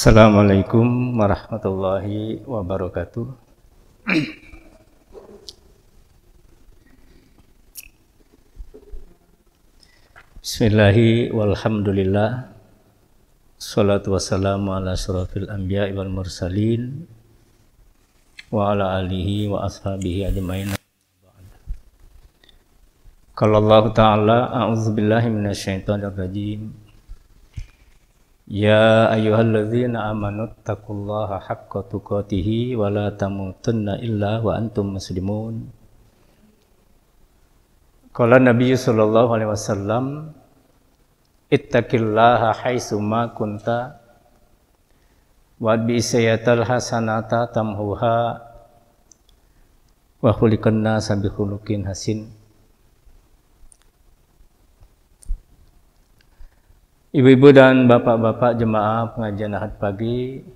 Assalamualaikum warahmatullahi wabarakatuh. Bismillahi walhamdulillah. Salatu wassalamu ala asyrafil anbiya'i wal mursalin wa ala alihi wa ashabihi ajmain. Qala Allah Ta'ala, a'udzubillahi minasyaitonir rajim. Ya ayyuhalladzina amanu taqullaha haqqa tuqatih wa la tamutunna illa wa antum muslimun. Qala Nabi sallallahu alaihi wasallam, ittaqillaha haitsu ma kunta wa bi'sayatal hasanata tamhuha wa khuliqan nasa bi khuluqin hasin. Ibu-ibu dan bapak-bapak jemaah pengajian Ahad pagi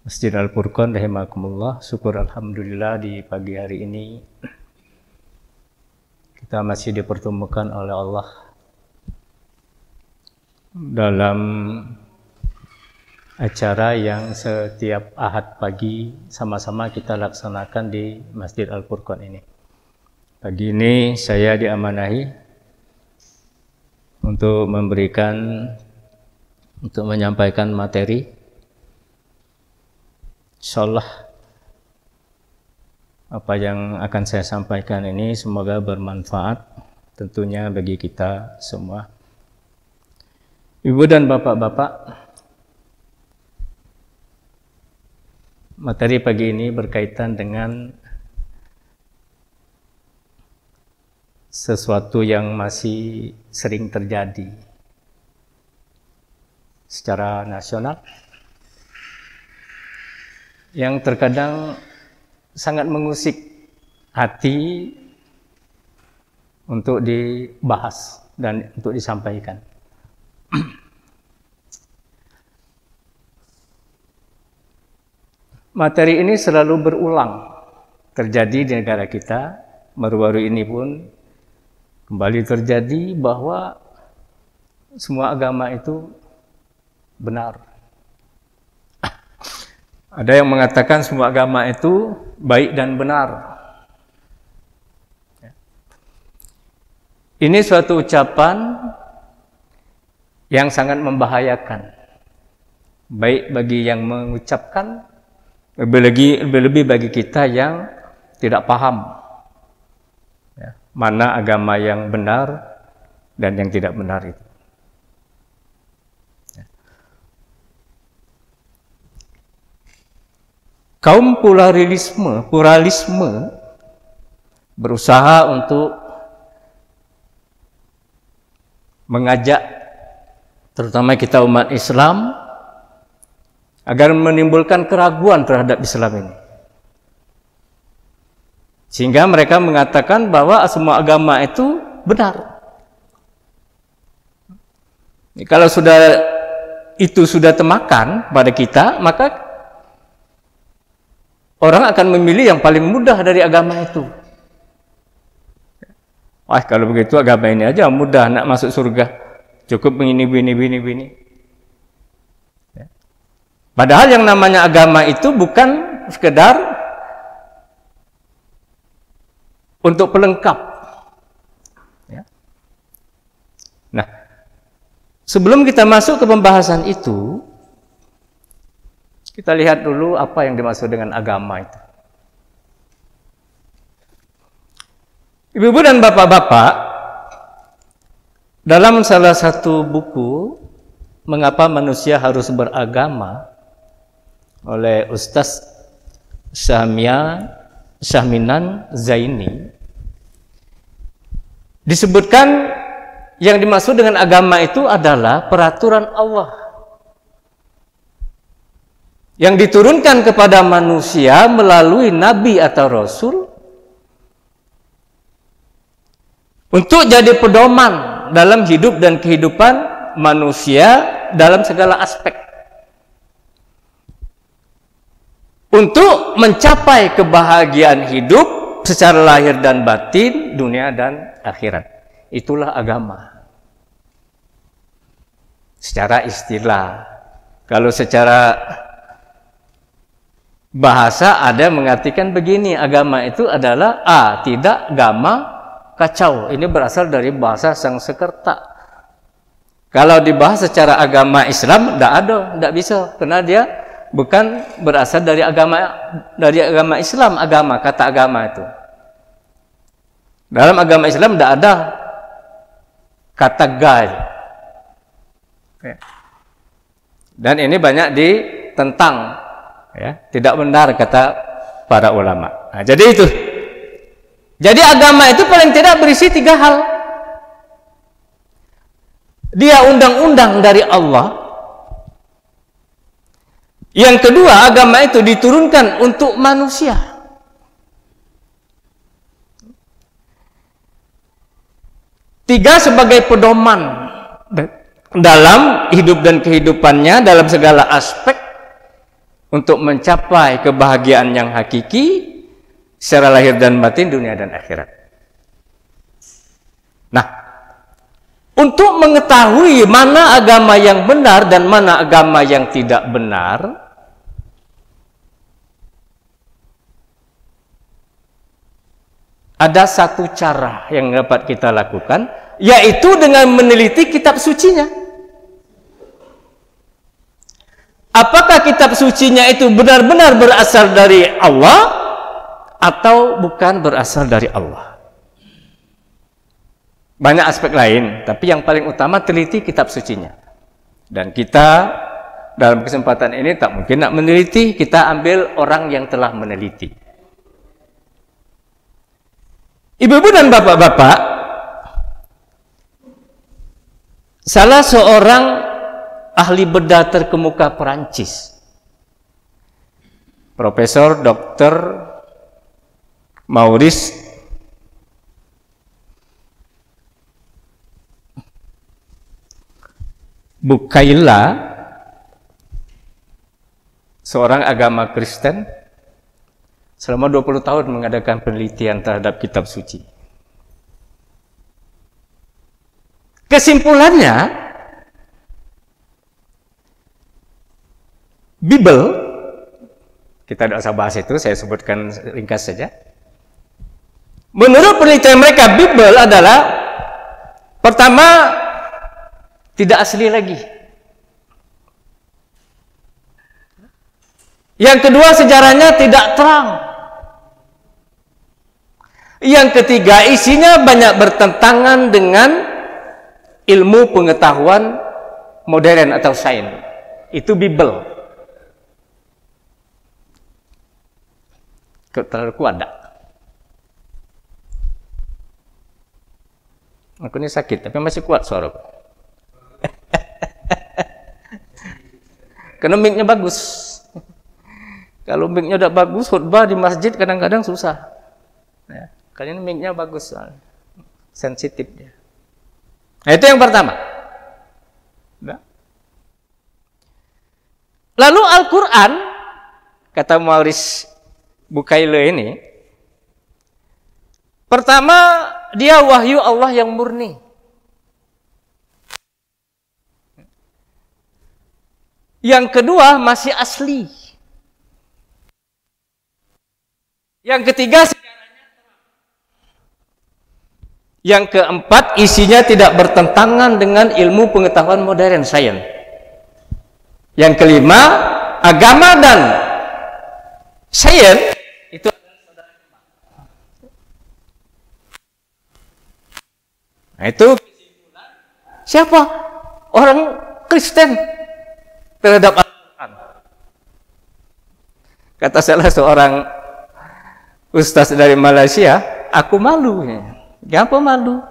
Masjid Al-Furqan rahimakumullah, syukur alhamdulillah di pagi hari ini kita masih dipertemukan oleh Allah dalam acara yang setiap Ahad pagi sama-sama kita laksanakan di Masjid Al-Furqan ini. Pagi ini saya diamanahi untuk menyampaikan materi. Insyaallah apa yang akan saya sampaikan ini semoga bermanfaat tentunya bagi kita semua. Ibu dan bapak-bapak, materi pagi ini berkaitan dengan sesuatu yang masih sering terjadi secara nasional, yang terkadang sangat mengusik hati untuk dibahas dan untuk disampaikan. Materi ini selalu berulang terjadi di negara kita. Baru-baru ini pun kembali terjadi bahwa semua agama itu benar. Ada yang mengatakan semua agama itu baik dan benar. Ini suatu ucapan yang sangat membahayakan, baik bagi yang mengucapkan, lebih bagi kita yang tidak paham mana agama yang benar dan yang tidak benar itu. Kaum pluralisme berusaha untuk mengajak terutama kita umat Islam agar menimbulkan keraguan terhadap Islam ini. Sehingga mereka mengatakan bahwa semua agama itu benar. Kalau itu sudah termakan pada kita, maka orang akan memilih yang paling mudah dari agama itu. Wah, kalau begitu agama ini aja mudah nak masuk surga. Cukup begini. Padahal yang namanya agama itu bukan sekedar untuk pelengkap. Nah, sebelum kita masuk ke pembahasan itu, kita lihat dulu apa yang dimaksud dengan agama itu. Ibu-ibu dan bapak-bapak, dalam salah satu buku Mengapa Manusia Harus Beragama oleh Ustaz Syahminan Zaini, disebutkan yang dimaksud dengan agama itu adalah peraturan Allah yang diturunkan kepada manusia melalui nabi atau rasul untuk jadi pedoman dalam hidup dan kehidupan manusia dalam segala aspek, untuk mencapai kebahagiaan hidup secara lahir dan batin, dunia dan akhirat. Itulah agama secara istilah. Kalau secara bahasa ada mengartikan begini, agama itu adalah tidak gama kacau. Ini berasal dari bahasa Sanskerta. Kalau dibahas secara agama Islam, tidak bisa, karena dia bukan berasal dari agama Islam. Kata agama itu dalam agama Islam tidak ada kata gai. Dan ini banyak ditentang, ya, tidak benar kata para ulama. Nah, jadi itu. Jadi agama itu paling tidak berisi 3 hal. Dia undang-undang dari Allah. Yang kedua, agama itu diturunkan untuk manusia. Tiga, sebagai pedoman dalam hidup dan kehidupannya, dalam segala aspek, untuk mencapai kebahagiaan yang hakiki secara lahir dan batin, dunia dan akhirat. Nah, untuk mengetahui mana agama yang benar dan mana agama yang tidak benar, ada satu cara yang dapat kita lakukan, yaitu dengan meneliti kitab sucinya. Apakah kitab sucinya itu benar-benar berasal dari Allah atau bukan berasal dari Allah? Banyak aspek lain, tapi yang paling utama teliti kitab sucinya. Dan kita dalam kesempatan ini tak mungkin nak meneliti, kita ambil orang yang telah meneliti. Ibu-ibu dan bapak-bapak, salah seorang ahli bedah terkemuka Perancis, Profesor Dr. Maurice Bucaille, seorang agama Kristen, selama 20 tahun mengadakan penelitian terhadap kitab suci. Kesimpulannya, Bible, kita tidak usah bahas itu, saya sebutkan ringkas saja. Menurut penelitian mereka, Bible adalah pertama, tidak asli lagi. Yang kedua, sejarahnya tidak terang. Yang ketiga, isinya banyak bertentangan dengan ilmu pengetahuan modern atau sains. Itu Bible. Terlalu kuat tak? Aku ini sakit, tapi masih kuat suaraku. Karena mic-nya bagus. Kalau mic-nya udah bagus, khutbah di masjid kadang-kadang susah. Ya, karena ini mic-nya bagus, sensitif dia. Nah, itu yang pertama. Nah. Lalu Al-Quran, kata Maurice Bucaille ini, pertama, dia wahyu Allah yang murni. Yang kedua, masih asli. Yang ketiga, sejarahnya terang. Yang keempat, isinya tidak bertentangan dengan ilmu pengetahuan modern, sains. Yang kelima, agama dan sains itu adalah saudara kembar. Nah, itu kesimpulan siapa? Orang Kristen terhadap Al-Quran. Kata salah seorang ustaz dari Malaysia, aku malu. Kenapa malu?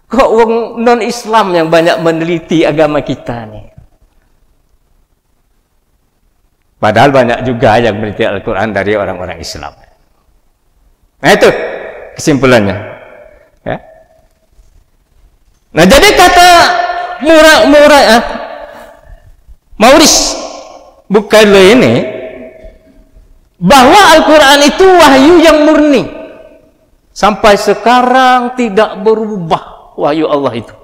Kok orang non-Islam yang banyak meneliti agama kita nih? Padahal banyak juga yang meneliti Al-Quran dari orang-orang Islam. Nah, itu kesimpulannya. Ya. Nah, jadi kata Maurice Bucaille ini, bahwa Al-Quran itu wahyu yang murni. Sampai sekarang tidak berubah wahyu Allah itu.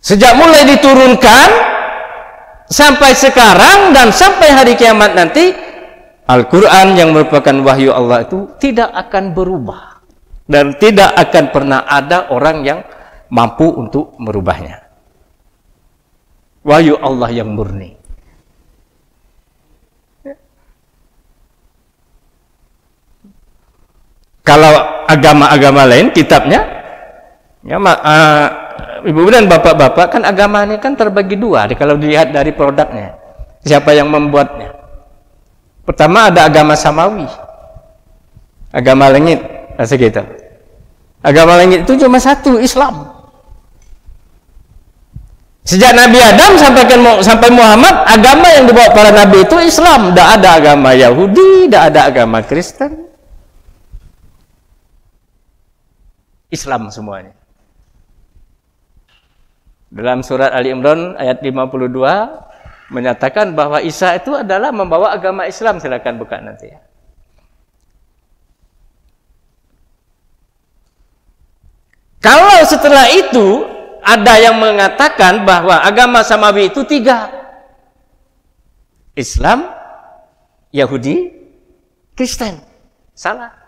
Sejak mulai diturunkan sampai sekarang dan sampai hari kiamat nanti, Al-Quran yang merupakan wahyu Allah itu tidak akan berubah dan tidak akan pernah ada orang yang mampu untuk merubahnya. Wahyu Allah yang murni. Kalau agama-agama lain kitabnya, ya, ibu dan bapak-bapak, kan agama ini kan terbagi dua kalau dilihat dari produknya. Siapa yang membuatnya? Pertama ada agama samawi, agama langit, segitu. Agama langit itu cuma satu, Islam. Sejak Nabi Adam sampai Muhammad, agama yang dibawa para nabi itu Islam. Tidak ada agama Yahudi, tidak ada agama Kristen. Islam semuanya. Dalam surat Ali Imran ayat 52 menyatakan bahwa Isa itu adalah membawa agama Islam. Silakan buka nanti ya. Kalau setelah itu ada yang mengatakan bahwa agama samawi itu 3. Islam, Yahudi, Kristen. Salah.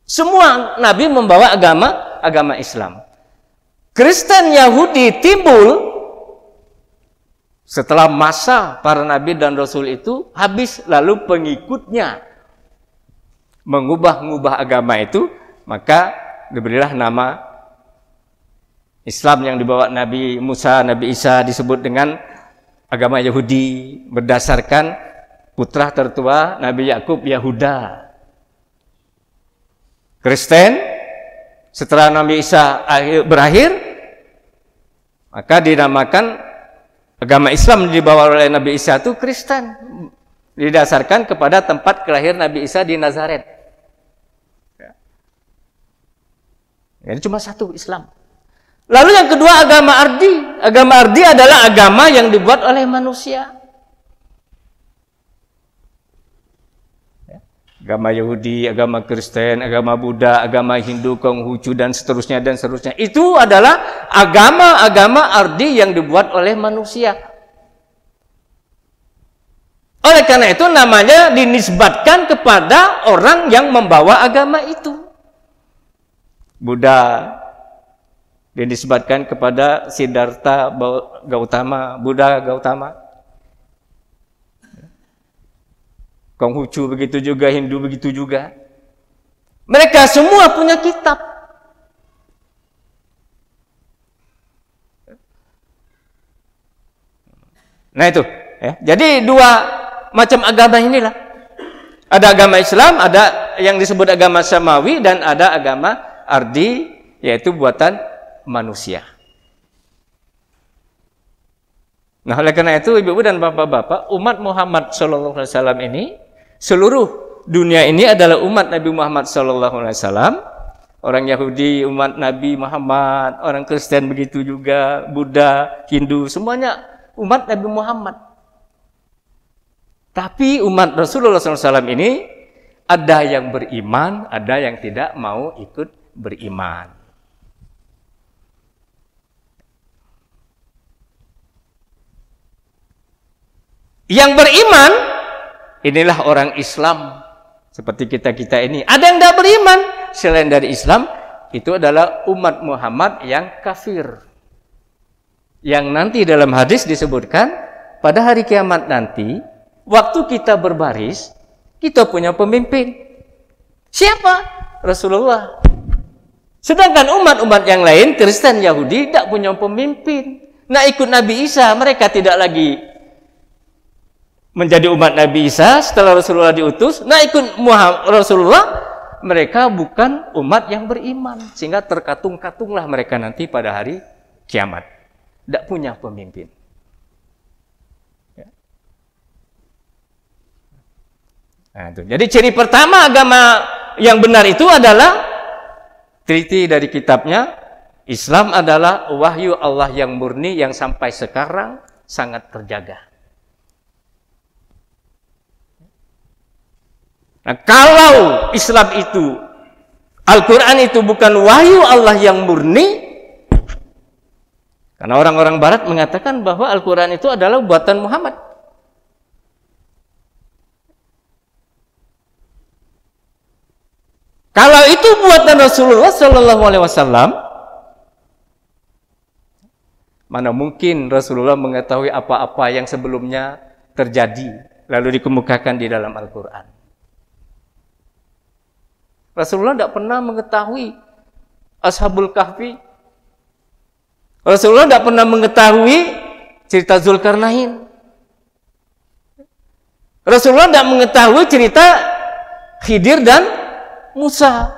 Semua nabi membawa agama Islam. Kristen Yahudi timbul setelah masa para nabi dan rasul itu habis, lalu pengikutnya mengubah-ubah agama itu, maka diberilah nama Islam yang dibawa Nabi Musa, Nabi Isa disebut dengan agama Yahudi berdasarkan putra tertua Nabi Yakub, Yahuda. Kristen setelah Nabi Isa berakhir, maka dinamakan agama Islam dibawa oleh Nabi Isa itu Kristen, didasarkan kepada tempat kelahir Nabi Isa di Nazaret. Jadi cuma satu, Islam. Lalu yang kedua agama Ardi. Agama Ardi adalah agama yang dibuat oleh manusia. Agama Yahudi, agama Kristen, agama Buddha, agama Hindu, Konghucu, dan seterusnya dan seterusnya. Itu adalah agama-agama Ardi yang dibuat oleh manusia. Oleh karena itu namanya dinisbatkan kepada orang yang membawa agama itu. Buddha dinisbatkan kepada Siddhartha Gautama, Buddha Gautama. Konghucu begitu juga, Hindu begitu juga. Mereka semua punya kitab. Nah itu, ya. Jadi dua macam agama inilah. Ada agama Islam, ada yang disebut agama Samawi, dan ada agama Ardi, yaitu buatan manusia. Nah, oleh karena itu, ibu-ibu dan bapak-bapak, umat Muhammad SAW ini, seluruh dunia ini adalah umat Nabi Muhammad SAW. Orang Yahudi umat Nabi Muhammad, orang Kristen begitu juga, Buddha, Hindu, semuanya umat Nabi Muhammad. Tapi umat Rasulullah SAW ini ada yang beriman, ada yang tidak mau ikut beriman. Yang beriman inilah orang Islam seperti kita ini. Ada yang tidak beriman selain dari Islam, itu adalah umat Muhammad yang kafir. Yang nanti dalam hadis disebutkan pada hari kiamat nanti, waktu kita berbaris, kita punya pemimpin. Siapa? Rasulullah. Sedangkan umat-umat yang lain, Kristen, Yahudi, tidak punya pemimpin. Nah, ikut Nabi Isa, mereka tidak lagi menjadi umat Nabi Isa setelah Rasulullah diutus. Nah, ikut Rasulullah, mereka bukan umat yang beriman, sehingga terkatung-katunglah mereka nanti pada hari kiamat. Tidak punya pemimpin. Nah, itu. Jadi ciri pertama agama yang benar itu adalah teliti dari kitabnya, Islam adalah wahyu Allah yang murni yang sampai sekarang sangat terjaga. Nah, kalau Islam itu, Al-Quran itu bukan wahyu Allah yang murni, Karena orang-orang barat mengatakan bahwa Al-Quran itu adalah buatan Muhammad. Kalau itu buatan Rasulullah Sallallahu Alaihi Wasallam, mana mungkin Rasulullah mengetahui apa-apa yang sebelumnya terjadi lalu dikemukakan di dalam Al-Quran. Rasulullah tidak pernah mengetahui Ashabul Kahfi. Rasulullah tidak pernah mengetahui cerita Zulkarnain. Rasulullah tidak mengetahui cerita Khidir dan Musa.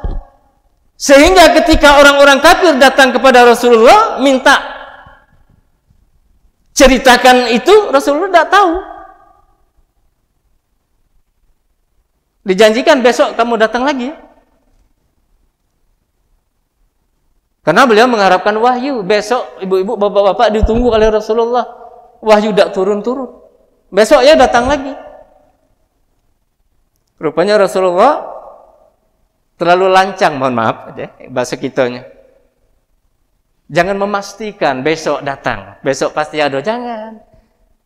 Sehingga ketika orang-orang kafir datang kepada Rasulullah minta ceritakan itu, Rasulullah tidak tahu. Dijanjikan besok kamu datang lagi ya. Karena beliau mengharapkan wahyu. Besok ibu-ibu, bapak-bapak ditunggu oleh Rasulullah. Wahyu tidak turun-turun. Besok ya datang lagi. Rupanya Rasulullah terlalu lancang, mohon maaf bahasa kitanya. Jangan memastikan besok datang, besok pasti ada, jangan.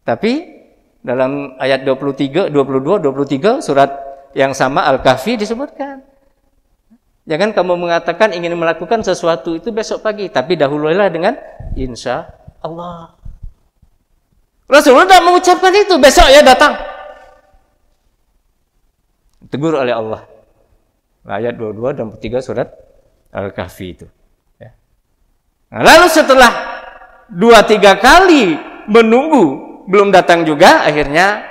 Tapi dalam ayat 23, 22, 23 surat yang sama Al-Kahfi disebutkan. Jangan kamu mengatakan ingin melakukan sesuatu itu besok pagi, tapi dahululah dengan insya Allah. Rasulullah tidak mengucapkan itu, besok ya datang. Tegur oleh Allah. Ayat 22 dan 23 surat Al-Kahfi itu. Ya. Nah, lalu setelah 2-3 kali menunggu belum datang juga, akhirnya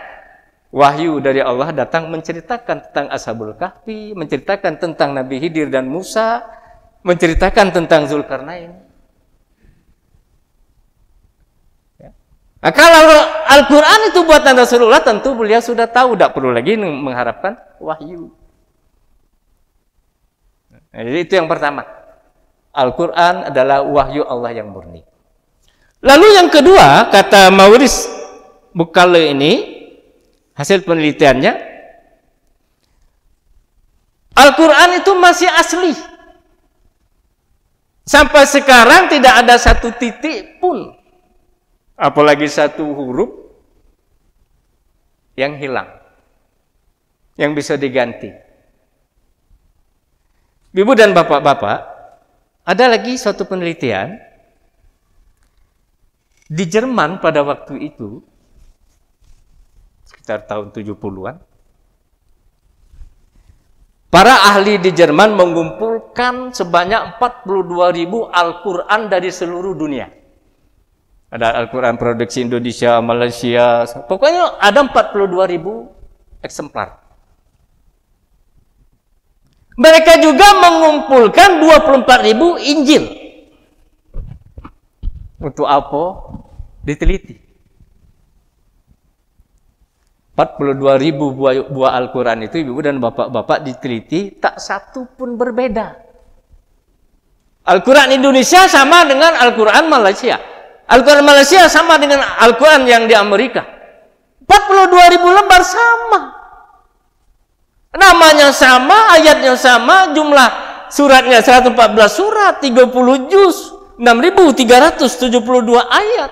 wahyu dari Allah datang menceritakan tentang Ashabul Kahfi, menceritakan tentang Nabi Khidir dan Musa, menceritakan tentang Zulkarnain. Ya. Nah, kalau Al-Quran itu buatan Rasulullah, tentu beliau sudah tahu, tidak perlu lagi mengharapkan wahyu. Nah, jadi itu yang pertama. Al-Quran adalah wahyu Allah yang murni. Lalu yang kedua, kata Maurice Bucaille ini, hasil penelitiannya, Al-Quran itu masih asli. Sampai sekarang tidak ada satu titik pun, apalagi satu huruf yang hilang, yang bisa diganti. Ibu dan bapak-bapak, ada lagi suatu penelitian di Jerman pada waktu itu, sekitar tahun 70-an, para ahli di Jerman mengumpulkan sebanyak 42.000 Al-Quran dari seluruh dunia. Ada Al-Quran produksi Indonesia, Malaysia, pokoknya ada 42.000 eksemplar. Mereka juga mengumpulkan 24.000 Injil. Untuk apa? Diteliti. 42.000 buah Al-Quran itu, ibu dan bapak-bapak, diteliti, tak satu pun berbeda. Al-Quran Indonesia sama dengan Al-Quran Malaysia. Al-Quran Malaysia sama dengan Al-Quran yang di Amerika. 42.000 lembar sama. Namanya sama, ayatnya sama, jumlah suratnya 114 surat, 30 juz, 6.372 ayat.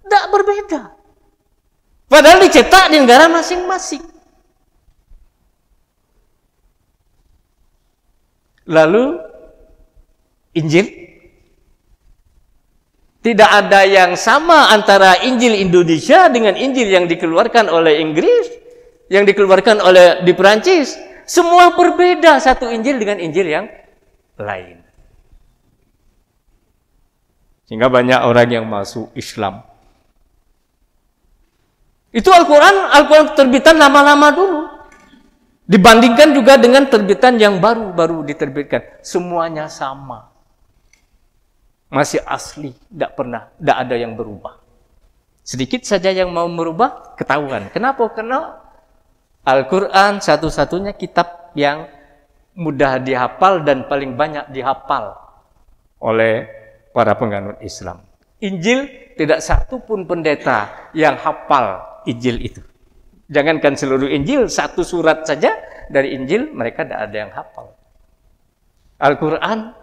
Tidak berbeda. Padahal dicetak di negara masing-masing. Lalu Injil, tidak ada yang sama antara Injil Indonesia dengan Injil yang dikeluarkan oleh Inggris, yang dikeluarkan oleh di Perancis. Semua berbeda satu Injil dengan Injil yang lain. Sehingga banyak orang yang masuk Islam. Itu Al-Quran terbitan lama-lama dulu. Dibandingkan juga dengan terbitan yang baru diterbitkan. Semuanya sama. Masih asli, tidak ada yang berubah. Sedikit saja yang mau merubah, ketahuan. Kenapa? Karena Al-Quran satu-satunya kitab yang mudah dihafal dan paling banyak dihafal oleh para penganut Islam. Injil, tidak satu pun pendeta yang hafal Injil itu. Jangankan seluruh Injil, satu surat saja dari Injil mereka tidak ada yang hafal. Al-Quran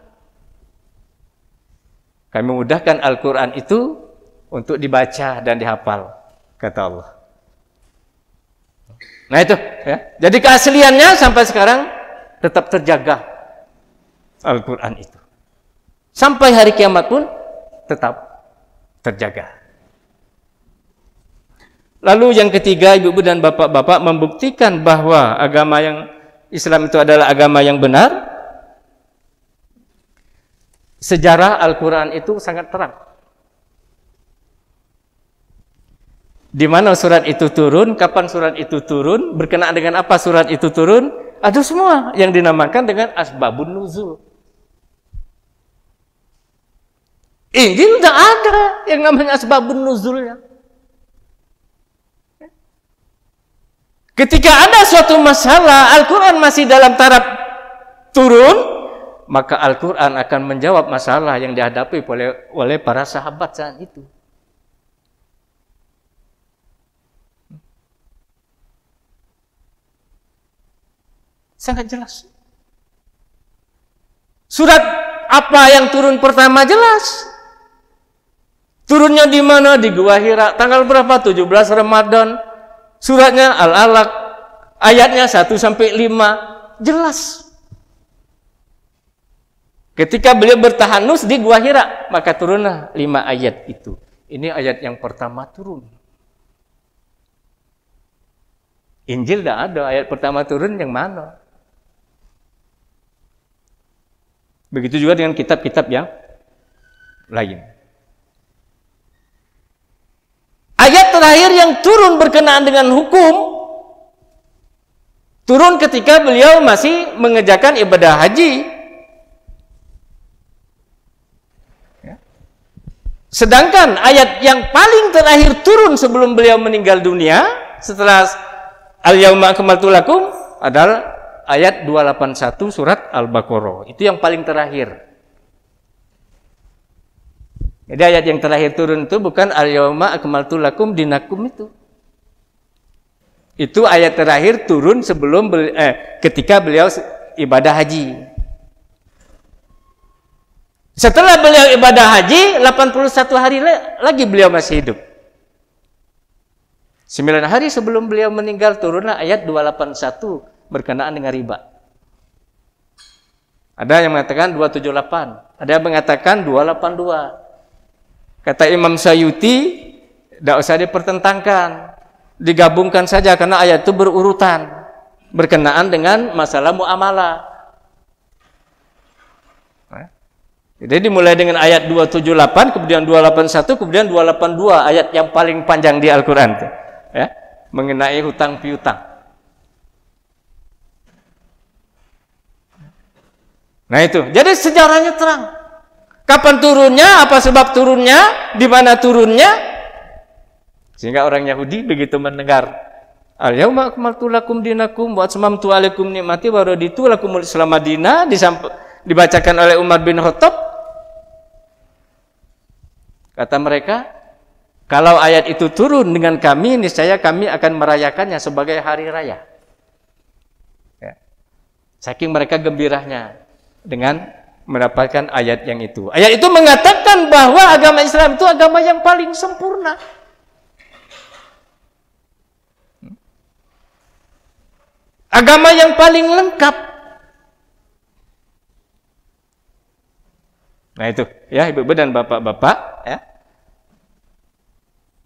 Kami mudahkan Al-Quran itu untuk dibaca dan dihafal, kata Allah. Nah itu, ya. Jadi keasliannya sampai sekarang tetap terjaga Al-Quran itu. Sampai hari kiamat pun tetap terjaga. Lalu yang ketiga, ibu-ibu dan bapak-bapak, membuktikan bahwa agama yang Islam itu adalah agama yang benar. Sejarah Al-Quran itu sangat terang. Di mana surat itu turun, kapan surat itu turun, berkenaan dengan apa surat itu turun, ada semua yang dinamakan dengan asbabun nuzul. Injil tidak ada yang namanya asbabun nuzulnya. Ketika ada suatu masalah, Al-Quran masih dalam taraf turun, maka Al-Quran akan menjawab masalah yang dihadapi oleh para sahabat saat itu. Sangat jelas. Surat apa yang turun pertama jelas. Turunnya di mana? Di Gua Hira. Tanggal berapa? 17 Ramadan. Suratnya Al-Alaq, ayatnya 1-5, jelas. Ketika beliau bertahanus di Gua Hira, maka turunlah 5 ayat itu. Ini ayat yang pertama turun. Injil tidak ada, ayat pertama turun yang mana? Begitu juga dengan kitab-kitab yang lain. Ayat terakhir yang turun berkenaan dengan hukum, turun ketika beliau masih mengerjakan ibadah haji. Sedangkan ayat yang paling terakhir turun sebelum beliau meninggal dunia, setelah Al-Yauma akmaltu lakum, adalah ayat 281 surat Al-Baqarah. Itu yang paling terakhir. Jadi ayat yang terakhir turun itu bukan Al-Yauma akmaltu lakum dinakum itu. Itu ayat terakhir turun sebelum ketika beliau ibadah haji. Setelah beliau ibadah haji, 81 hari lagi beliau masih hidup. 9 hari sebelum beliau meninggal turunlah ayat 281 berkenaan dengan riba. Ada yang mengatakan 278, ada yang mengatakan 282. Kata Imam Sayuti, tidak usah dipertentangkan, digabungkan saja karena ayat itu berurutan berkenaan dengan masalah muamalah. Jadi dimulai dengan ayat 278, kemudian 281, kemudian 282, ayat yang paling panjang di Al-Quran, ya, mengenai hutang piutang. Nah itu, jadi sejarahnya terang. Kapan turunnya, apa sebab turunnya, di mana turunnya, sehingga orang Yahudi begitu mendengar Al-Yauma akmaltu lakum dinakum wa atmamtu alaikum ni'mati wa raditu lakumul Islam madinah, dibacakan oleh Umar bin Khattab. Kata mereka, kalau ayat itu turun dengan kami, niscaya kami akan merayakannya sebagai hari raya. Ya. Saking mereka gembiranya dengan mendapatkan ayat yang itu. Ayat itu mengatakan bahwa agama Islam itu agama yang paling sempurna. Agama yang paling lengkap. Nah itu, ya ibu-ibu dan bapak-bapak, ya.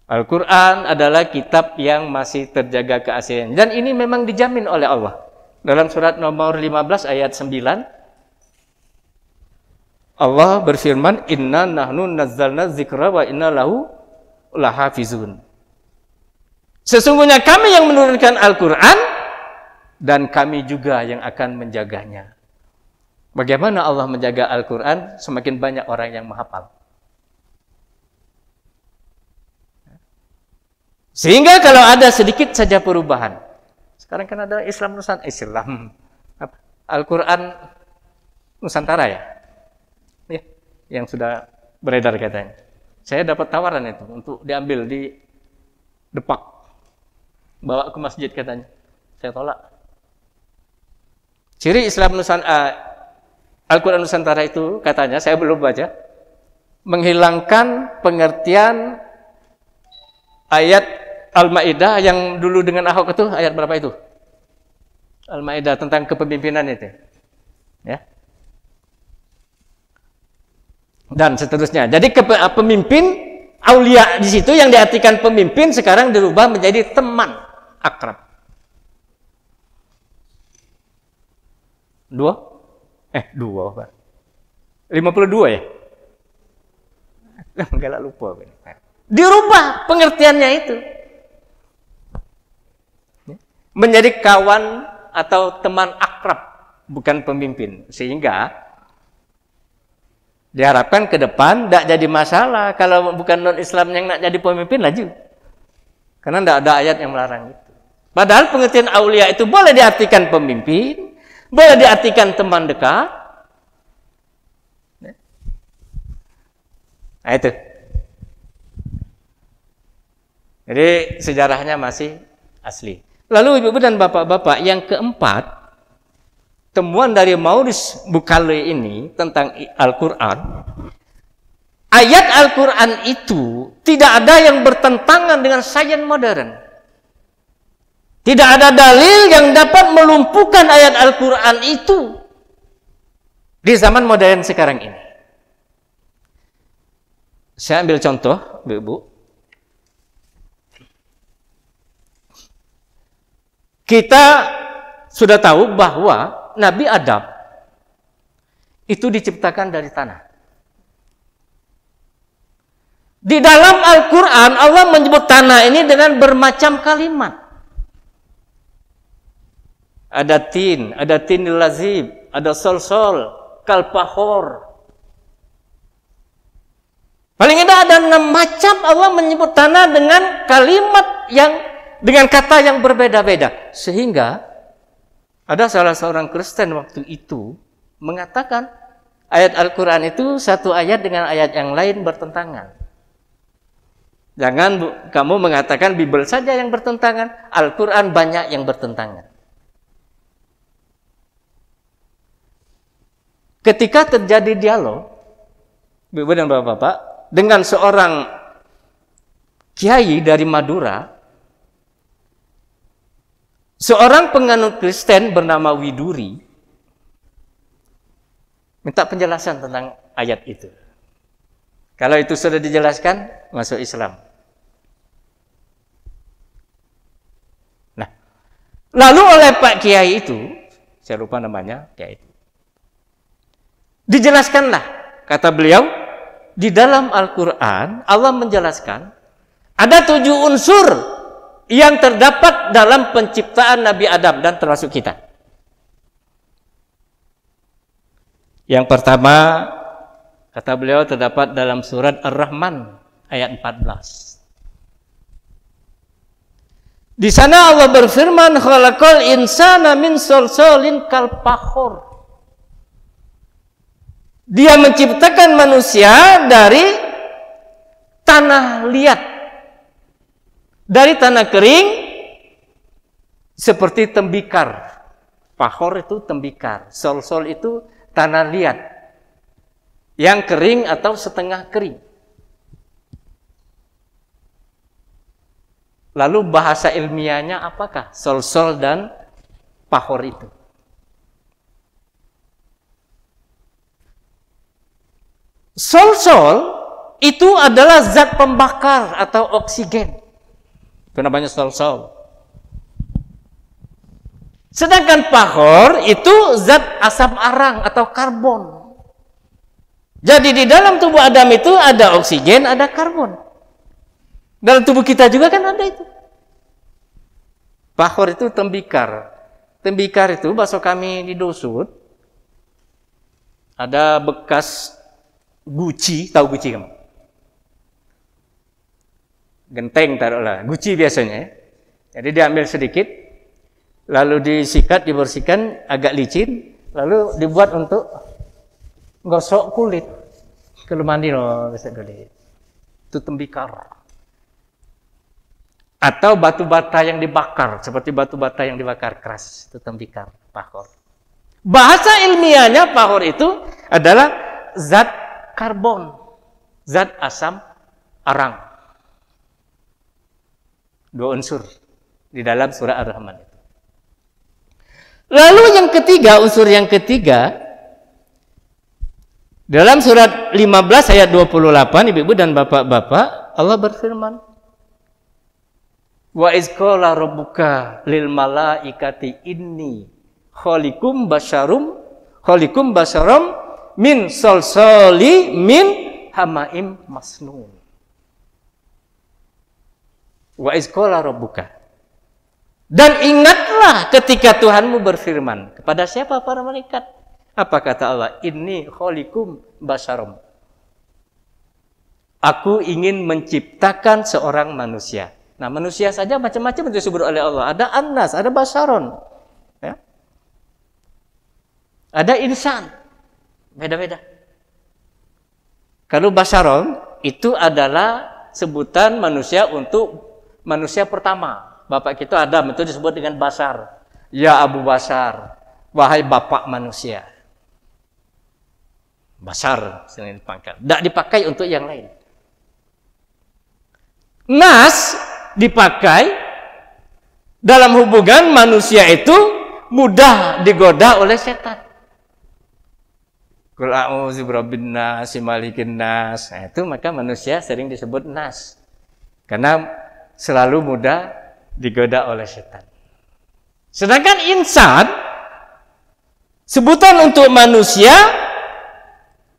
Al-Quran adalah kitab yang masih terjaga keasliannya. Dan ini memang dijamin oleh Allah. Dalam surat nomor 15 ayat 9, Allah berfirman, Inna nahnu nazzalna dzikra wa inna lahu lahafizun. Sesungguhnya kami yang menurunkan Al-Quran dan kami juga yang akan menjaganya. Bagaimana Allah menjaga Al-Quran? Semakin banyak orang yang menghafal. Sehingga kalau ada sedikit saja perubahan. Sekarang kan ada Islam Al-Quran Nusantara ya? Ya, yang sudah beredar katanya. Saya dapat tawaran itu untuk diambil di Depak, bawa ke masjid katanya. Saya tolak. Ciri Islam Al-Quran Nusantara itu katanya, saya belum baca, menghilangkan pengertian ayat Al-Maidah yang dulu dengan Ahok itu ayat berapa itu? Al-Maidah tentang kepemimpinan itu. Ya. Dan seterusnya. Jadi pemimpin aulia di situ yang diartikan pemimpin sekarang dirubah menjadi teman akrab. Dua? 52 ya? Enggak lupa. Dirubah pengertiannya itu. Menjadi kawan atau teman akrab, bukan pemimpin. Sehingga diharapkan ke depan tidak jadi masalah kalau bukan non-Islam yang nak jadi pemimpin laju. Karena tidak ada ayat yang melarang itu. Padahal pengertian aulia itu boleh diartikan pemimpin, boleh diartikan teman dekat. Nah itu. Jadi sejarahnya masih asli. Lalu ibu-ibu dan bapak-bapak, yang keempat, temuan dari Maurice Bucaille ini tentang Al-Quran, ayat Al-Quran itu tidak ada yang bertentangan dengan sains modern. Tidak ada dalil yang dapat melumpuhkan ayat Al-Quran itu di zaman modern sekarang ini. Saya ambil contoh, ibu-ibu. Kita sudah tahu bahwa Nabi Adam itu diciptakan dari tanah. Di dalam Al-Quran Allah menyebut tanah ini dengan bermacam kalimat. Ada tinil lazib, ada sol-sol, kalpahor. Paling tidak ada 6 macam Allah menyebut tanah dengan kalimat yang dengan kata yang berbeda-beda. Sehingga ada salah seorang Kristen waktu itu mengatakan ayat Al-Quran itu satu ayat dengan ayat yang lain bertentangan. Jangan kamu mengatakan Bible saja yang bertentangan, Al-Quran banyak yang bertentangan. Ketika terjadi dialog, Ibu dan Bapak-bapak, dengan seorang kiai dari Madura, seorang penganut Kristen bernama Widuri minta penjelasan tentang ayat itu. Kalau itu sudah dijelaskan, masuk Islam. Nah, lalu oleh Pak Kiai itu, saya lupa namanya, Kiai itu, dijelaskanlah, kata beliau, di dalam Al-Quran Allah menjelaskan ada 7 unsur yang terdapat dalam penciptaan Nabi Adam dan termasuk kita. Yang pertama, kata beliau, terdapat dalam surat Ar-Rahman ayat 14. Di sana Allah berfirman, khalaqal insana min salsalin kalfakhor. Dia menciptakan manusia dari tanah liat, dari tanah kering seperti tembikar. Fakhor itu tembikar, sol-sol itu tanah liat yang kering atau setengah kering. Lalu bahasa ilmiahnya apakah sol-sol dan fakhor itu? Sol-sol itu adalah zat pembakar atau oksigen. Itu namanya sol-sol. Sedangkan fakhor itu zat asam arang atau karbon. Jadi di dalam tubuh Adam itu ada oksigen, ada karbon. Dalam tubuh kita juga kan ada itu. Fakhor itu tembikar. Tembikar itu bahasa kami di Dosut ada bekas guci, tahu guci kamu? Genteng taruhlah, guci biasanya. Jadi diambil sedikit, lalu disikat, dibersihkan, agak licin, lalu dibuat untuk gosok kulit. Kalau mandi loh, gosok kulit. Itu tembikar. Atau batu bata yang dibakar, seperti batu bata yang dibakar keras, itu tembikar, fakhor. Bahasa ilmiahnya fakhor itu adalah zat karbon zat, asam, arang. 2 unsur di dalam surah Ar-Rahman itu. Lalu yang ketiga, unsur yang ketiga, dalam surat 15 ayat 28, ibu-ibu dan bapak-bapak, Allah berfirman, wa iz qala rabbuka lil malaikati inni khaliqum basyarum min salsali min hamaim masnun. Wa iz qala rabbuka. Dan ingatlah ketika Tuhanmu berfirman. Kepada siapa para malaikat? Apa kata Allah? Inni khaliqum basyarum. Aku ingin menciptakan seorang manusia. Nah, manusia saja macam-macam disebut oleh Allah. Ada annas, ada basyaron. Ya. Ada insan. Beda-beda. Kalau basyaron itu adalah sebutan manusia untuk manusia pertama. Bapak kita Adam itu disebut dengan Basar. Ya Abu Basar, wahai bapak manusia. Basar sering dipakai. Tidak dipakai untuk yang lain. Nas dipakai dalam hubungan manusia itu mudah digoda oleh setan. Qul a'udzu birabbin nas, malikin nas. Nah, itu maka manusia sering disebut nas. Karena selalu mudah digoda oleh setan. Sedangkan insan, sebutan untuk manusia,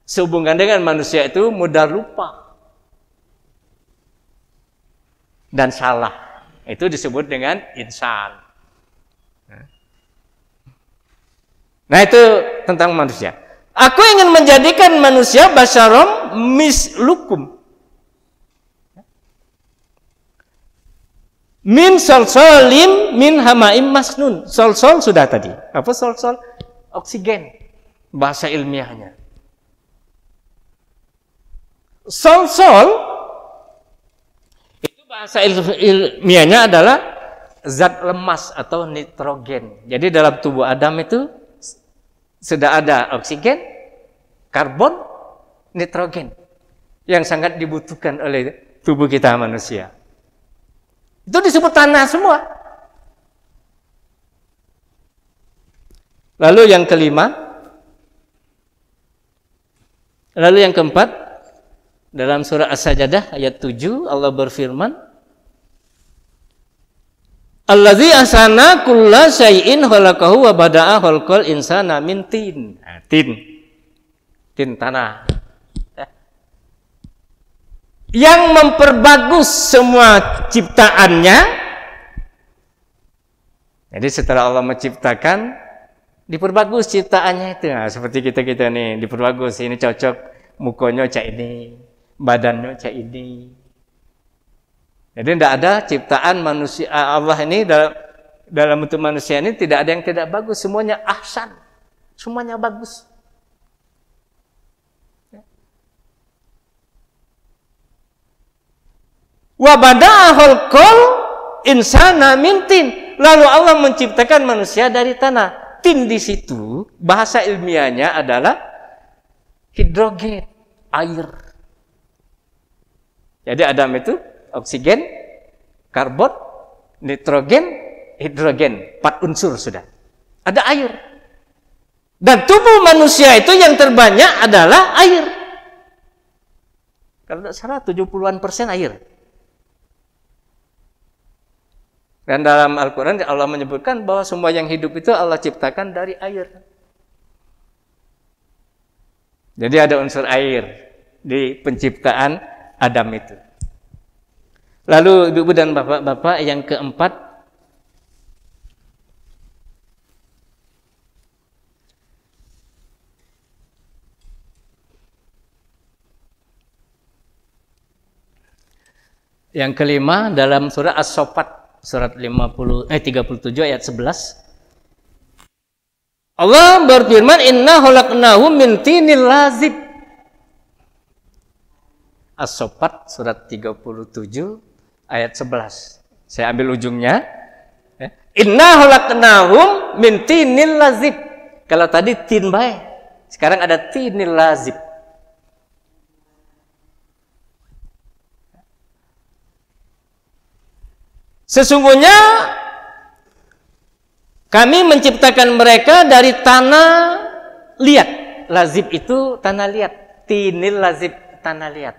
sehubungan dengan manusia itu mudah lupa dan salah. Itu disebut dengan insan. Nah, itu tentang manusia. Aku ingin menjadikan manusia basyarom mislukum. Min solsolim min hamaim masnun. Solsol sudah tadi. Apa solsol? Oksigen. Bahasa ilmiahnya. Solsol itu bahasa ilmiahnya adalah zat lemas atau nitrogen. Jadi dalam tubuh Adam itu sudah ada oksigen, karbon, nitrogen yang sangat dibutuhkan oleh tubuh kita manusia. Itu disebut tanah semua. Lalu yang kelima, lalu yang keempat, dalam surah As-Sajdah ayat 7 Allah berfirman, Allazi ahsana kulla syai'in khalaqahu wa bada'a khalqal insana min tin. Nah, tin tanah. Yang memperbagus semua ciptaannya. Jadi setelah Allah menciptakan, diperbagus ciptaannya itu. Nah, seperti kita nih, diperbagus. Ini cocok mukanya cak ini, badannya cak ini. Jadi tidak ada ciptaan manusia Allah ini dalam bentuk manusia ini tidak ada yang tidak bagus. Semuanya ahsan, semuanya bagus. Wa bada'a khalqal insana min tin. Lalu Allah menciptakan manusia dari tanah. Tin di situ bahasa ilmiahnya adalah hidrogen, air. Jadi Adam itu oksigen, karbon, nitrogen, hidrogen, 4 unsur sudah. Ada air. Dan tubuh manusia itu yang terbanyak adalah air. Kalau tidak salah 70% air. Dan dalam Al-Quran Allah menyebutkan bahwa semua yang hidup itu Allah ciptakan dari air. Jadi ada unsur air di penciptaan Adam itu. Lalu ibu-ibu dan bapak-bapak yang keempat, yang kelima dalam surah As-Saffat surat 37 ayat 11. Allah berfirman, "Inna khalaqnahum min tinil lazib." As-Saffat surat 37 ayat 11. Saya ambil ujungnya. Inna khalaqnahum min tinil lazib. Kalau tadi tin baik, sekarang ada tinil lazib. Sesungguhnya kami menciptakan mereka dari tanah liat. Lazib itu tanah liat. Tinil lazib, tanah liat.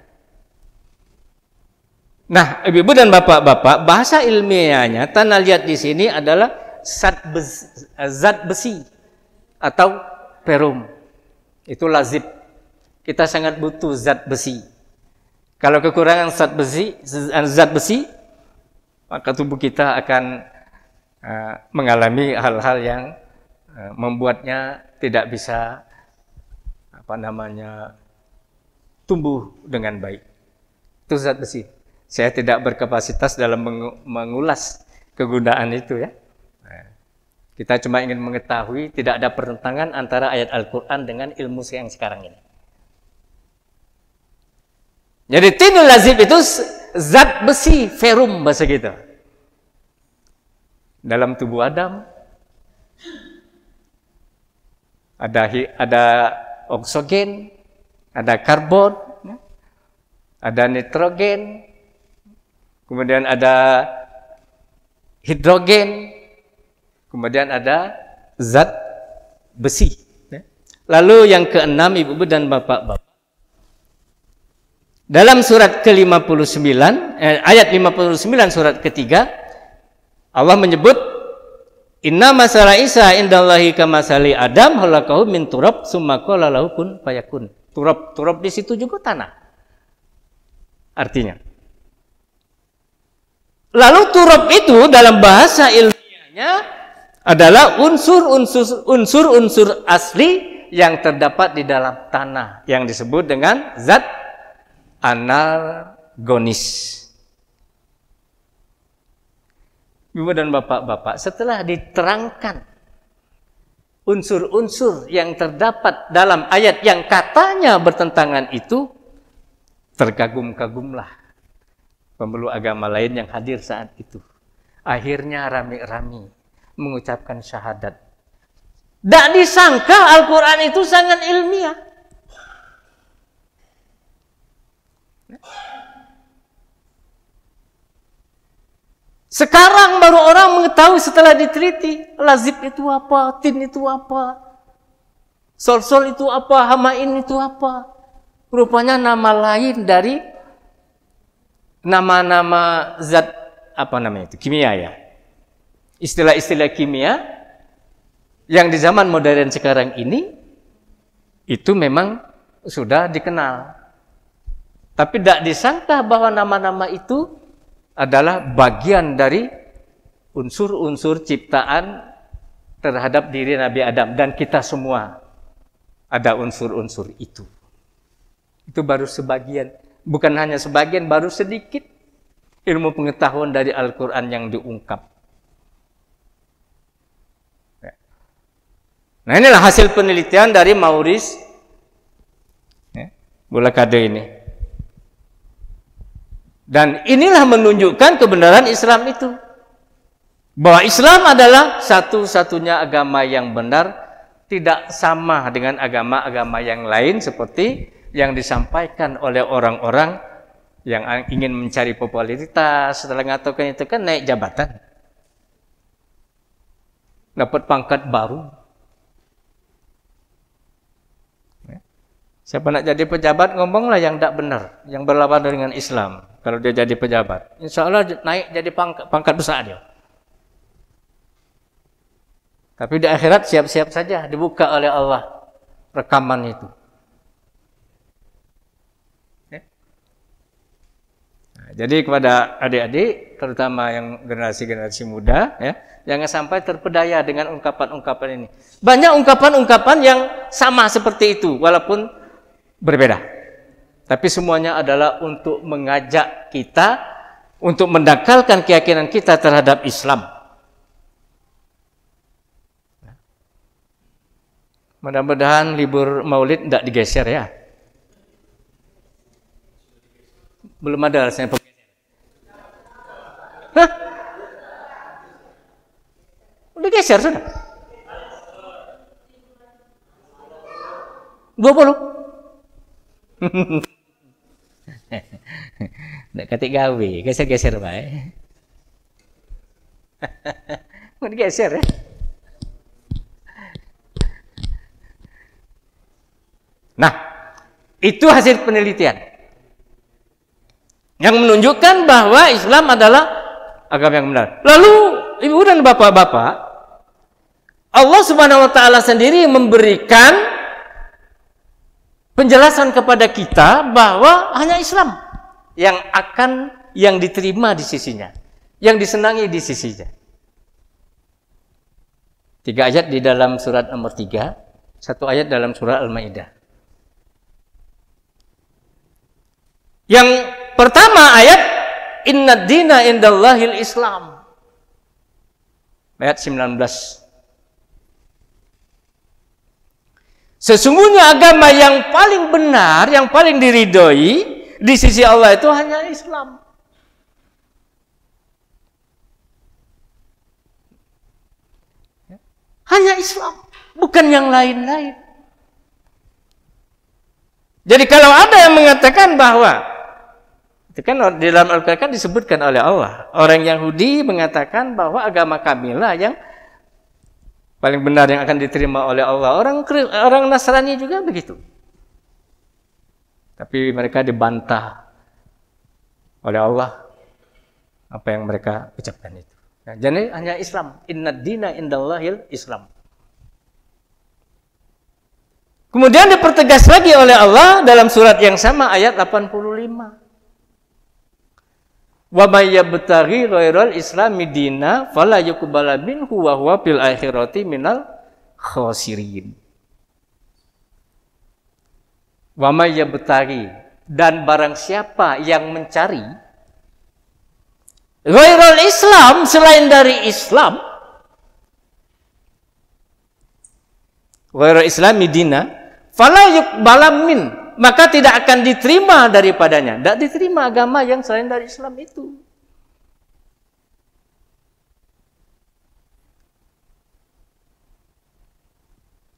Nah, ibu-ibu dan bapak-bapak, bahasa ilmiahnya tanah liat di sini adalah zat besi atau perum. Itu lazib. Kita sangat butuh zat besi. Kalau kekurangan zat besi, maka tubuh kita akan mengalami hal-hal yang membuatnya tidak bisa tumbuh dengan baik. Itu zat besi. Saya tidak berkapasitas dalam mengulas kegunaan itu ya. Kita cuma ingin mengetahui tidak ada pertentangan antara ayat Al-Quran dengan ilmu yang sekarang ini. Jadi tinul lazib itu zat besi, ferum bahasa kita. Dalam tubuh Adam ada oksigen, ada karbon, ada nitrogen, kemudian ada hidrogen, kemudian ada zat besi. Lalu yang keenam, ibu-ibu dan bapak-bapak, dalam surat ke-59, ayat 59 surat ketiga, Allah menyebut, Inna masala Isa indallahi kamasali Adam halakahu min turab summa qala lahu kun fayakun. Turab di situ juga tanah. Artinya. Lalu turab itu dalam bahasa ilmiahnya adalah unsur-unsur asli yang terdapat di dalam tanah yang disebut dengan zat anorganis. Ibu dan bapak-bapak, setelah diterangkan unsur-unsur yang terdapat dalam ayat yang katanya bertentangan itu, terkagum-kagumlah pemeluk agama lain yang hadir saat itu. Akhirnya rame-rame mengucapkan syahadat. Tak disangka Al-Quran itu sangat ilmiah. Sekarang baru orang mengetahui setelah diteliti. Lazib itu apa, tin itu apa, sol itu apa, hamain itu apa. Rupanya nama lain dari nama-nama zat, apa namanya itu, kimia ya. Istilah-istilah kimia yang di zaman modern sekarang ini, itu memang sudah dikenal. Tapi tidak disangka bahwa nama-nama itu adalah bagian dari unsur-unsur ciptaan terhadap diri Nabi Adam. Dan kita semua ada unsur-unsur itu. Itu baru sebagian. Bukan hanya sebagian, baru sedikit ilmu pengetahuan dari Al-Quran yang diungkap. Nah, inilah hasil penelitian dari Maurice Buakade ini. Dan inilah menunjukkan kebenaran Islam itu. Bahwa Islam adalah satu-satunya agama yang benar, tidak sama dengan agama-agama yang lain seperti yang disampaikan oleh orang-orang yang ingin mencari popularitas, setelah mengatakan itu kan naik jabatan. Dapat pangkat baru. Siapa nak jadi pejabat, ngomonglah yang tidak benar, yang berlawanan dengan Islam. Kalau dia jadi pejabat, insya Allah naik jadi pangkat besar dia. Tapi di akhirat siap-siap saja dibuka oleh Allah rekaman itu. Nah, jadi kepada adik-adik, terutama yang generasi-generasi muda, ya, jangan sampai terpedaya dengan ungkapan-ungkapan ini. Banyak ungkapan-ungkapan yang sama seperti itu, walaupun berbeda. Tapi semuanya adalah untuk mengajak kita untuk mendangkalkan keyakinan kita terhadap Islam. Mudah-mudahan libur Maulid tidak digeser ya. Belum ada rasanya penggeser. Hah? Udah geser sudah. 20. Ndak katik gawe, geser-geser bae. Mau digeser ya. Nah, itu hasil penelitian yang menunjukkan bahwa Islam adalah agama yang benar. Lalu, ibu dan bapak-bapak, Allah Subhanahu wa taala sendiri memberikan penjelasan kepada kita bahwa hanya Islam yang diterima di sisinya, yang disenangi di sisinya. 3 ayat di dalam surat nomor 3, 1 ayat dalam surah Al-Maidah. Yang pertama ayat Inna dina indallahil Islam. Ayat 19. Sesungguhnya agama yang paling benar, yang paling diridhoi di sisi Allah itu hanya Islam. Hanya Islam, bukan yang lain-lain. Jadi kalau ada yang mengatakan bahwa, itu kan di dalam Al-Quran disebutkan oleh Allah, orang Yahudi mengatakan bahwa agama kamilah yang paling benar yang akan diterima oleh Allah. Orang Nasrani juga begitu. Tapi mereka dibantah oleh Allah apa yang mereka ucapkan itu. Nah, jadi hanya Islam. Inna dina indallahil Islam. Kemudian dipertegas lagi oleh Allah dalam surat yang sama ayat 85. Wa may yabtaghi ghairal islami dina fala yuqbala minhu wa huwa fil akhirati minal khasirin. Wa may yabtaghi, dan barang siapa yang mencari ghairal Islam, selain dari Islam, ghairal islami dina fala yuqbala min, maka tidak akan diterima daripadanya. Tidak diterima agama yang selain dari Islam itu.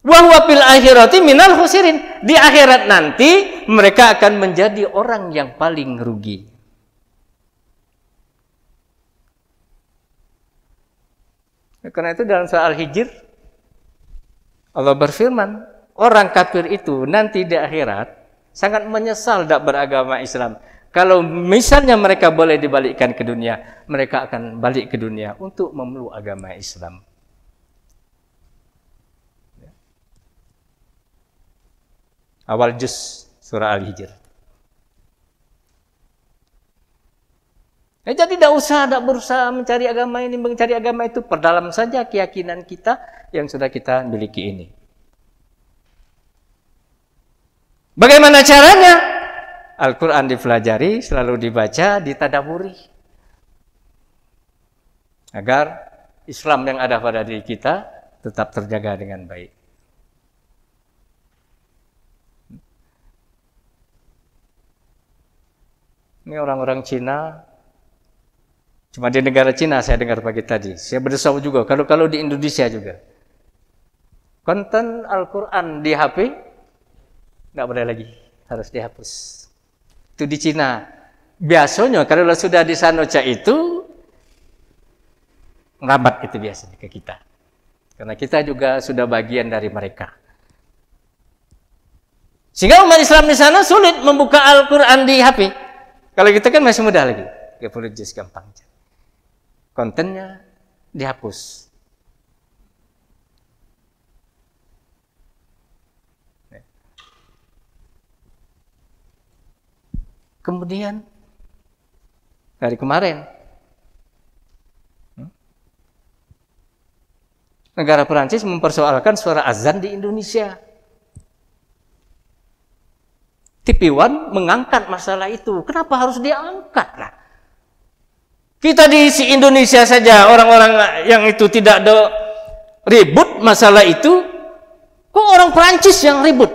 Wa huwa fil akhirati minal khasirin. Di akhirat nanti mereka akan menjadi orang yang paling rugi. Karena itu dalam surah Al-Hijr Allah berfirman, orang kafir itu nanti di akhirat sangat menyesal tidak beragama Islam. Kalau misalnya mereka boleh dibalikkan ke dunia, mereka akan balik ke dunia untuk memeluk agama Islam. Awal juz surah Al-Hijr. Jadi tidak berusaha mencari agama ini, mencari agama itu. Perdalam saja keyakinan kita yang sudah kita miliki ini. Bagaimana caranya? Al-Quran dipelajari, selalu dibaca, ditadaburi. Agar Islam yang ada pada diri kita tetap terjaga dengan baik. Ini orang-orang Cina, cuma di negara Cina saya dengar pagi tadi. Saya berdesau juga, kalau di Indonesia juga. Konten Al-Quran di HP, nggak boleh lagi, harus dihapus. Itu di Cina. Biasanya kalau sudah di Sanoca itu, ngerabat itu biasanya ke kita. Karena kita juga sudah bagian dari mereka. Sehingga umat Islam di sana sulit membuka Al-Quran di HP. Kalau kita kan masih mudah lagi, 30 juz gampang. Kontennya dihapus. Kemudian dari kemarin negara Perancis mempersoalkan suara azan di Indonesia. TV One mengangkat masalah itu. Kenapa harus diangkat lah? Kita di Indonesia saja, orang-orang yang itu tidak ada ribut masalah itu, kok orang Perancis yang ribut?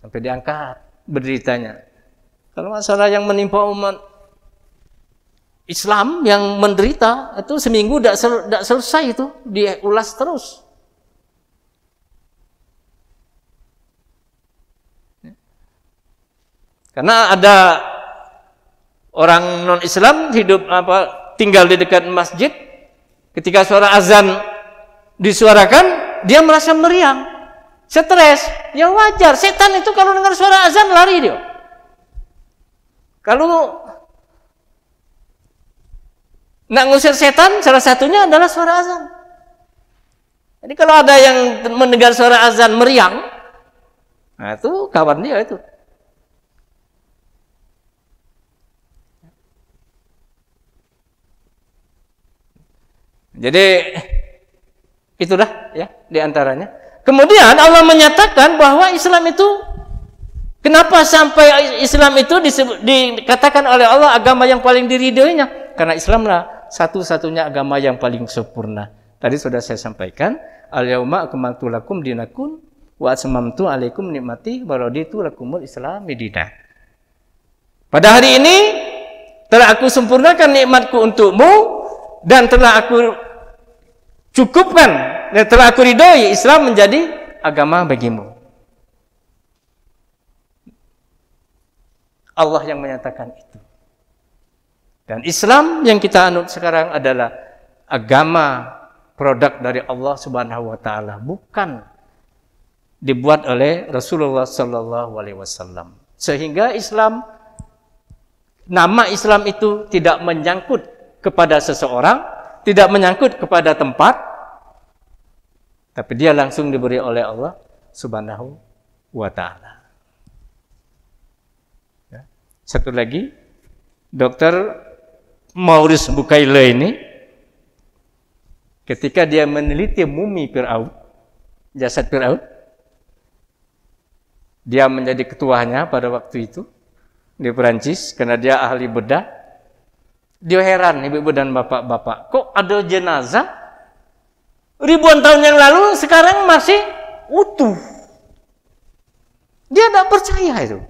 Sampai diangkat beritanya. Kalau masalah yang menimpa umat Islam yang menderita, itu seminggu tidak selesai itu, diulas terus. Karena ada orang non-Islam hidup tinggal di dekat masjid, ketika suara azan disuarakan, dia merasa meriang, stres. Ya wajar, setan itu kalau dengar suara azan lari dia. Kalau nak ngusir setan, salah satunya adalah suara azan. Jadi kalau ada yang mendengar suara azan meriang, nah itu kawan dia itu. Jadi itulah ya diantaranya. Kemudian Allah menyatakan bahwa Islam itu, kenapa sampai Islam itu dikatakan oleh Allah agama yang paling diridhoinya? Karena Islamlah satu-satunya agama yang paling sempurna. Tadi sudah saya sampaikan, al-yauma akmaltu lakum dinakum wa atmamtu alaikum nikmati wa raditu lakumul islami dinan. Pada hari ini telah aku sempurnakan nikmatku untukmu dan telah aku cukupkan dan telah aku ridhoi Islam menjadi agama bagimu. Allah yang menyatakan itu. Dan Islam yang kita anut sekarang adalah agama produk dari Allah Subhanahu wa taala, bukan dibuat oleh Rasulullah sallallahu alaihi wasallam. Sehingga Islam, nama Islam itu tidak menyangkut kepada seseorang, tidak menyangkut kepada tempat, tapi dia langsung diberi oleh Allah Subhanahu wa taala. Ya. Satu lagi, Dr. Maurice Bucaille ini ketika dia meneliti mumi Firaun, jasad Firaun, dia menjadi ketuanya pada waktu itu di Perancis karena dia ahli bedah. Dia heran, ibu-ibu dan bapak-bapak, kok ada jenazah ribuan tahun yang lalu sekarang masih utuh. Dia tidak percaya itu.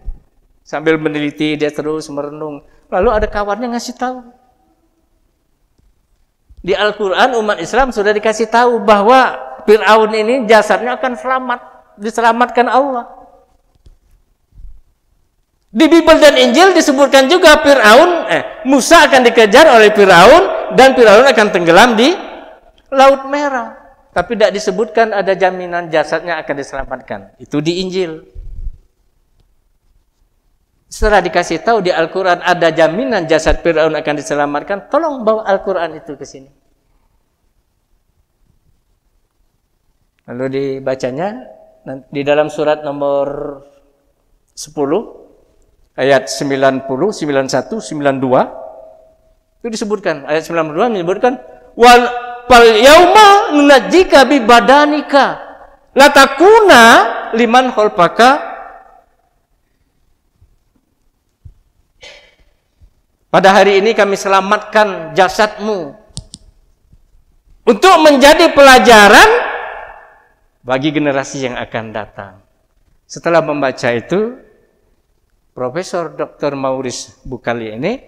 Sambil meneliti, dia terus merenung. Lalu ada kawannya ngasih tahu. Di Al-Quran umat Islam sudah dikasih tahu bahwa Fir'aun ini jasadnya akan selamat, diselamatkan Allah. Di Bible dan Injil disebutkan juga Musa akan dikejar oleh Firaun dan Firaun akan tenggelam di Laut Merah. Tapi tidak disebutkan ada jaminan jasadnya akan diselamatkan. Itu di Injil. Setelah dikasih tahu di Al-Quran ada jaminan jasad Firaun akan diselamatkan, tolong bawa Al-Quran itu ke sini. Lalu dibacanya di dalam surat nomor 10 ayat 90, 91, 92 itu disebutkan. Ayat 92 menyebutkan wal yauma nunajjika bi badanika latakuna liman khalfaka. Pada hari ini kami selamatkan jasadmu untuk menjadi pelajaran bagi generasi yang akan datang. Setelah membaca itu, Profesor Dr. Maurice Bucaille ini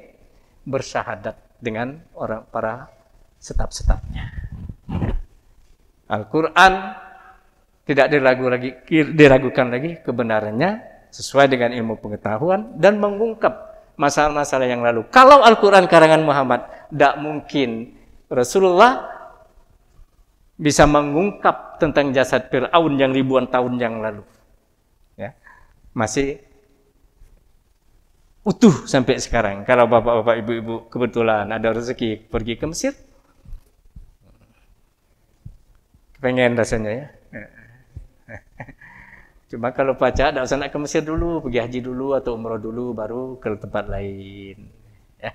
bersyahadat dengan para staf-stafnya. Al-Quran tidak diragukan lagi kebenarannya sesuai dengan ilmu pengetahuan dan mengungkap masalah-masalah yang lalu. Kalau Al-Quran karangan Muhammad, tidak mungkin Rasulullah bisa mengungkap tentang jasad Fir'aun yang ribuan tahun yang lalu. Ya, masih utuh sampai sekarang. Kalau bapak-bapak, ibu-ibu kebetulan ada rezeki pergi ke Mesir, pengen rasanya ya. Cuma kalau baca, tidak usah nak ke Mesir dulu, pergi haji dulu atau umroh dulu, baru ke tempat lain. Ya.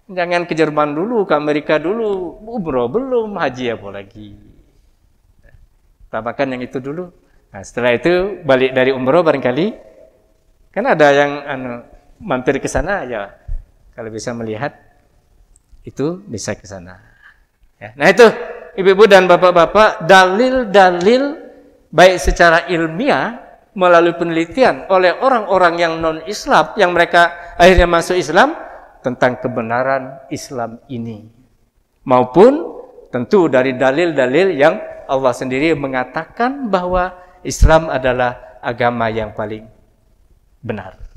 Jangan ke Jerman dulu, ke Amerika dulu, umroh belum, haji apa lagi. Tambahkan yang itu dulu. Nah, setelah itu balik dari umroh barangkali, kan ada yang mampir ke sana ya, kalau bisa melihat itu bisa ke sana. Ya. Nah itu ibu-ibu dan bapak-bapak, dalil-dalil baik secara ilmiah melalui penelitian oleh orang-orang yang non-Islam yang mereka akhirnya masuk Islam tentang kebenaran Islam ini, maupun tentu dari dalil-dalil yang Allah sendiri mengatakan bahwa Islam adalah agama yang paling benar.